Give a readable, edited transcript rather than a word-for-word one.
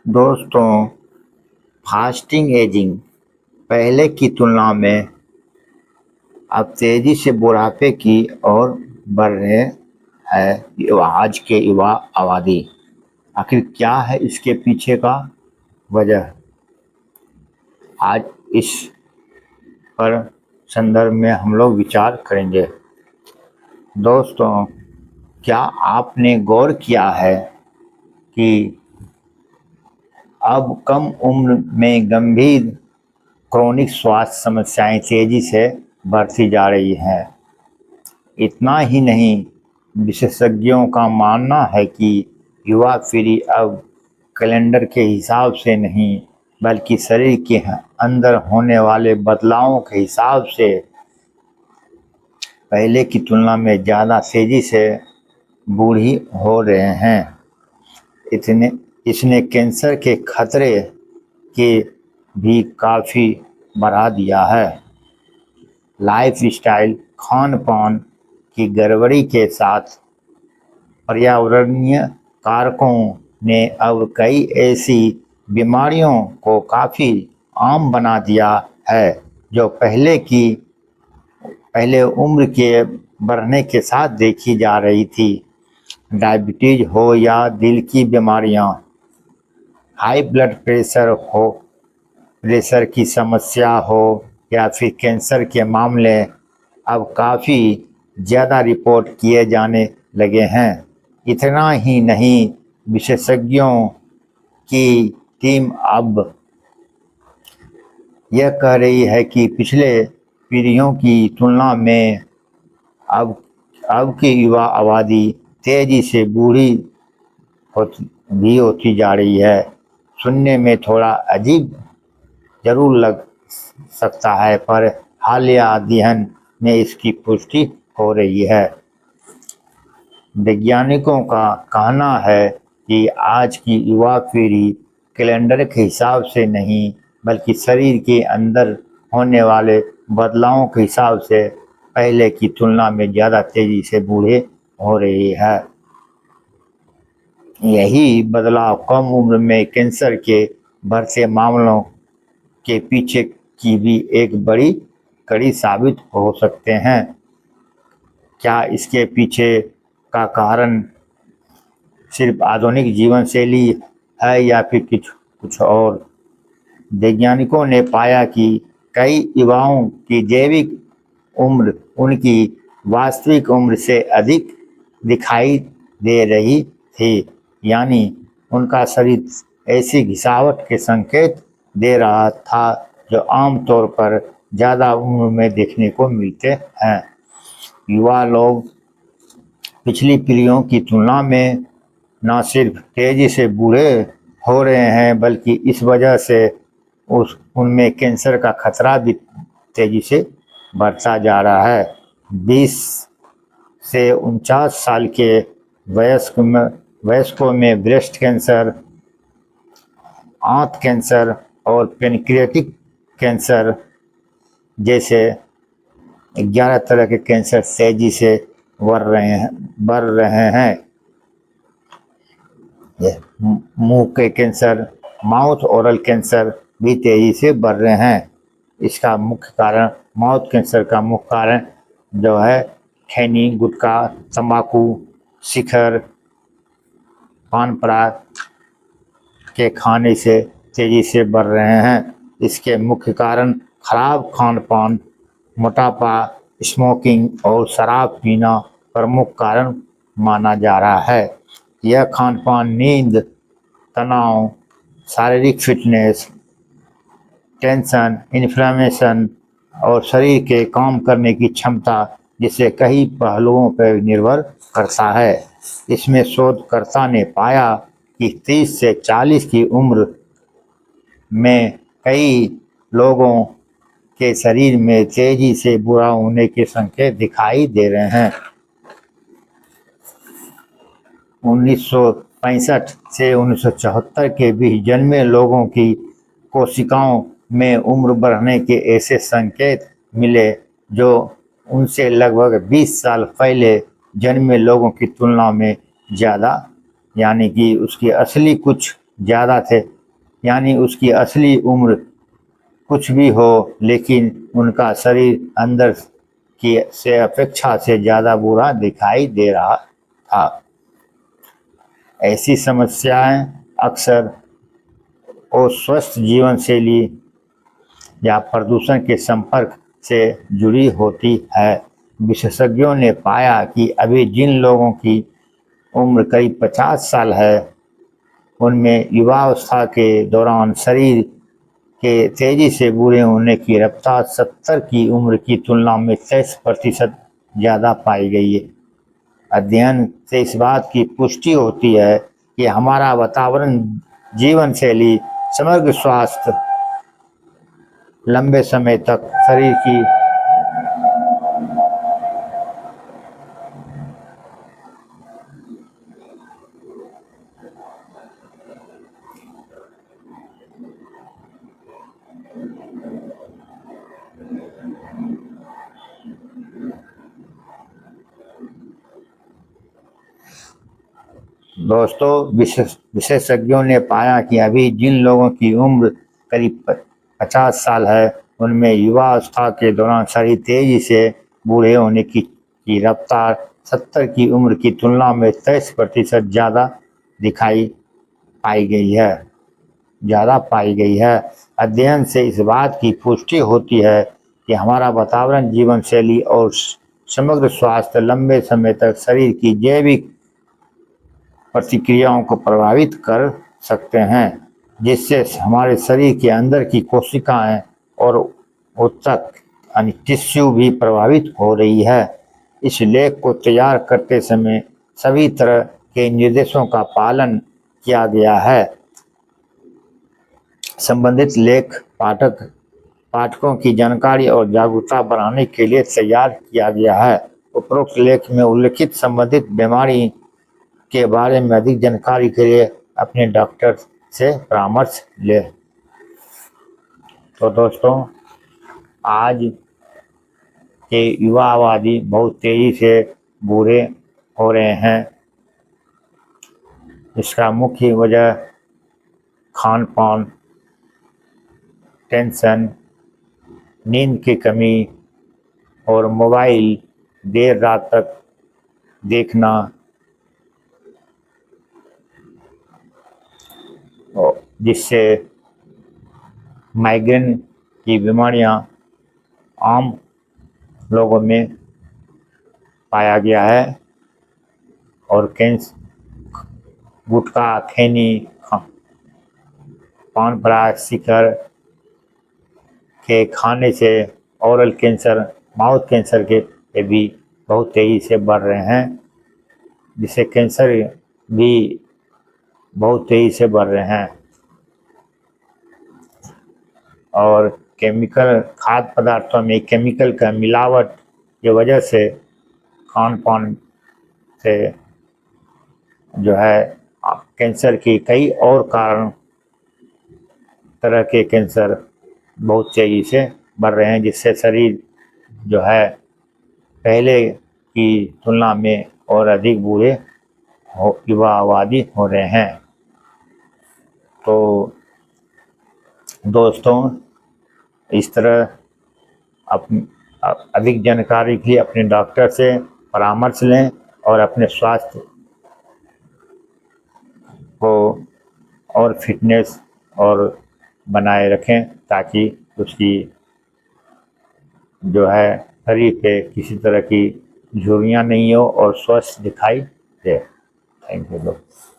दोस्तों, fasting ageing पहले की तुलना में अब तेजी से बुढ़ापे की ओर बढ़ रहे है आज के युवा आबादी। आखिर क्या है इसके पीछे का वजह? आज इस पर संदर्भ में हम लोग विचार करेंगे। दोस्तों, क्या आपने गौर किया है कि अब कम उम्र में गंभीर क्रोनिक स्वास्थ्य समस्याएं तेजी से बढ़ती जा रही हैं? इतना ही नहीं, विशेषज्ञों का मानना है कि युवा पीढ़ी अब कैलेंडर के हिसाब से नहीं, बल्कि शरीर के अंदर होने वाले बदलावों के हिसाब से पहले की तुलना में ज़्यादा तेजी से बूढ़ी हो रहे हैं। इतने इसने कैंसर के खतरे के भी काफ़ी बढ़ा दिया है। लाइफस्टाइल, खान-पान की गड़बड़ी के साथ पर्यावरणीय कारकों ने अब कई ऐसी बीमारियों को काफ़ी आम बना दिया है जो पहले उम्र के बढ़ने के साथ देखी जा रही थी। डायबिटीज हो या दिल की बीमारियां, हाई ब्लड प्रेशर की समस्या हो या फिर कैंसर के मामले अब काफ़ी ज़्यादा रिपोर्ट किए जाने लगे हैं। इतना ही नहीं, विशेषज्ञों की टीम अब यह कह रही है कि पिछले पीढ़ियों की तुलना में अब अब की युवा आबादी तेजी से बूढ़ी होती जा रही है। सुनने में थोड़ा अजीब जरूर लग सकता है, पर हालिया अध्ययन में इसकी पुष्टि हो रही है। वैज्ञानिकों का कहना है कि आज की युवा पीढ़ी कैलेंडर के हिसाब से नहीं, बल्कि शरीर के अंदर होने वाले बदलावों के हिसाब से पहले की तुलना में ज़्यादा तेजी से बूढ़े हो रही है। यही बदलाव कम उम्र में कैंसर के बढ़ते मामलों के पीछे की भी एक बड़ी कड़ी साबित हो सकते हैं। क्या इसके पीछे का कारण सिर्फ आधुनिक जीवन शैली है या फिर कुछ और? वैज्ञानिकों ने पाया कि कई युवाओं की जैविक उम्र उनकी वास्तविक उम्र से अधिक दिखाई दे रही थी, यानी उनका शरीर ऐसी घिसावट के संकेत दे रहा था जो आमतौर पर ज़्यादा उम्र में देखने को मिलते हैं। युवा लोग पिछली पीढ़ियों की तुलना में न सिर्फ तेजी से बूढ़े हो रहे हैं, बल्कि इस वजह से उनमें कैंसर का खतरा भी तेजी से बढ़ता जा रहा है। 20 से 49 साल के वयस्कों में ब्रेस्ट कैंसर, आंत कैंसर और पेनक्रियाटिक कैंसर जैसे 11 तरह के कैंसर तेजी से बढ़ रहे हैं। मुंह के कैंसर, माउथ ओरल कैंसर भी तेजी से बढ़ रहे हैं। इसका मुख्य कारण, माउथ कैंसर का मुख्य कारण जो है खैनी, गुटखा, तंबाकू, शिखर, पान पराग के खाने से तेजी से बढ़ रहे हैं। इसके मुख्य कारण खराब खान पान, मोटापा, स्मोकिंग और शराब पीना प्रमुख कारण माना जा रहा है। यह खान पान नींद, तनाव, शारीरिक फिटनेस, टेंशन, इन्फ्लेमेशन और शरीर के काम करने की क्षमता जिसे कई पहलुओं पर निर्भर करता है। इसमें शोधकर्ता ने पाया कि 30 से 40 की उम्र में कई लोगों के शरीर में तेजी से बुरा होने के संकेत दिखाई दे रहे हैं। 1965 से 1974 के बीच जन्मे लोगों की कोशिकाओं में उम्र बढ़ने के ऐसे संकेत मिले जो उनसे लगभग 20 साल पहले जन्मे लोगों की तुलना में ज़्यादा, यानी कि उसकी असली कुछ ज़्यादा थे यानी उसकी असली उम्र कुछ भी हो, लेकिन उनका शरीर अंदर की से अपेक्षा से ज़्यादा बुरा दिखाई दे रहा था। ऐसी समस्याएं अक्सर अस्वस्थ जीवन शैली या प्रदूषण के संपर्क से जुड़ी होती है। विशेषज्ञों ने पाया कि अभी जिन लोगों की उम्र करीब 50 साल है, उनमें युवावस्था के दौरान शरीर के तेजी से बूढ़े होने की रफ्तार 70 की उम्र की तुलना में 23% ज़्यादा पाई गई है। अध्ययन से इस बात की पुष्टि होती है कि हमारा वातावरण, जीवन शैली, समग्र स्वास्थ्य लंबे समय तक शरीर की दोस्तों, विशेषज्ञों ने पाया कि अभी जिन लोगों की उम्र करीब 50 साल है, उनमें युवावस्था के दौरान शरीर तेजी से बूढ़े होने की रफ्तार 70 की उम्र की तुलना में 23% दिखाई ज़्यादा पाई गई है। अध्ययन से इस बात की पुष्टि होती है कि हमारा वातावरण, जीवन शैली और समग्र स्वास्थ्य लंबे समय तक शरीर की जैविक प्रतिक्रियाओं को प्रभावित कर सकते हैं, जिससे हमारे शरीर के अंदर की कोशिकाएं और ऊतक यानी टिश्यू भी प्रभावित हो रही है। इस लेख को तैयार करते समय सभी तरह के निर्देशों का पालन किया गया है। संबंधित लेख पाठकों की जानकारी और जागरूकता बढ़ाने के लिए तैयार किया गया है। उपरोक्त लेख में उल्लिखित संबंधित बीमारी के बारे में अधिक जानकारी के लिए अपने डॉक्टर से परामर्श लें। तो दोस्तों, आज के युवा आबादी बहुत तेजी से बूढ़े हो रहे हैं। इसका मुख्य वजह खान पान, टेंशन, नींद की कमी और मोबाइल देर रात तक देखना, जिससे माइग्रेन की बीमारियां आम लोगों में पाया गया है। और गुटखा, खैनी, पान पराग, सिकर के खाने से ओरल कैंसर, माउथ कैंसर के भी बहुत तेज़ी से बढ़ रहे हैं, जिससे कैंसर भी बहुत तेज़ी से बढ़ रहे हैं। और खाद्य पदार्थों में केमिकल का मिलावट की वजह से खान पान से जो है कैंसर की कई और तरह के कैंसर बहुत तेज़ी से बढ़ रहे हैं, जिससे शरीर जो है पहले की तुलना में और अधिक बूढ़े युवा आबादी हो रहे हैं। तो दोस्तों, इस तरह अधिक जानकारी के लिए अपने डॉक्टर से परामर्श लें और अपने स्वास्थ्य को और फिटनेस और बनाए रखें, ताकि उसकी जो है शरीर पे किसी तरह की झुर्रियाँ नहीं हो और स्वस्थ दिखाई दे। थैंक यू दोस्तों।